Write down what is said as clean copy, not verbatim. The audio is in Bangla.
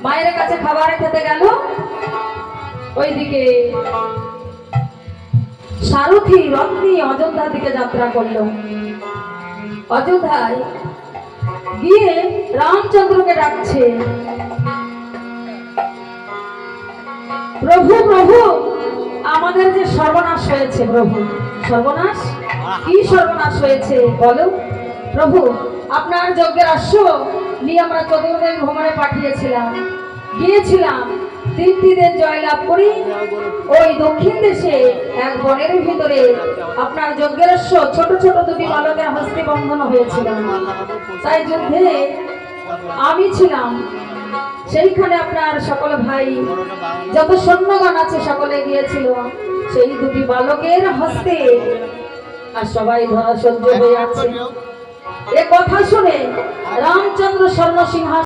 মায়ের কাছে খাবার খেতে গেল। ওইদিকে সারথি রথ নিয়ে অযোধ্যার দিকে যাত্রা করলো। অযোধ্যায় গিয়ে রামচন্দ্রকে ডাকছে, প্রভু প্রভু, আমাদের যে সর্বনাশ হয়েছে। প্রভু, সর্বনাশ? কি সর্বনাশ হয়েছে বলো। প্রভু, আপনার যজ্ঞের অশ্ব নিয়ে আমরা চতুর্দিন ভ্রমণে পাঠিয়েছিলাম, গিয়েছিলাম, 3টি দিন জয়লাভ করি ওই দক্ষিণ দেশে এক বনের ভিতরে আপনার যজ্ঞের অশ্ব ছোট ছোট 2টি বালকের হস্তে বন্ধন হয়েছিল। তাই যুদ্ধে আমি ছিলাম, সেইখানে আপনার সকল ভাই যত সৈন্যগণ আছে সকলে গিয়েছিল সেই 2টি বালকের হস্তে, আর সবাই ধরা সহ্য হয়ে আছে। এ কথা শুনে রামচন্দ্র স্বর্ণ সিংহাসন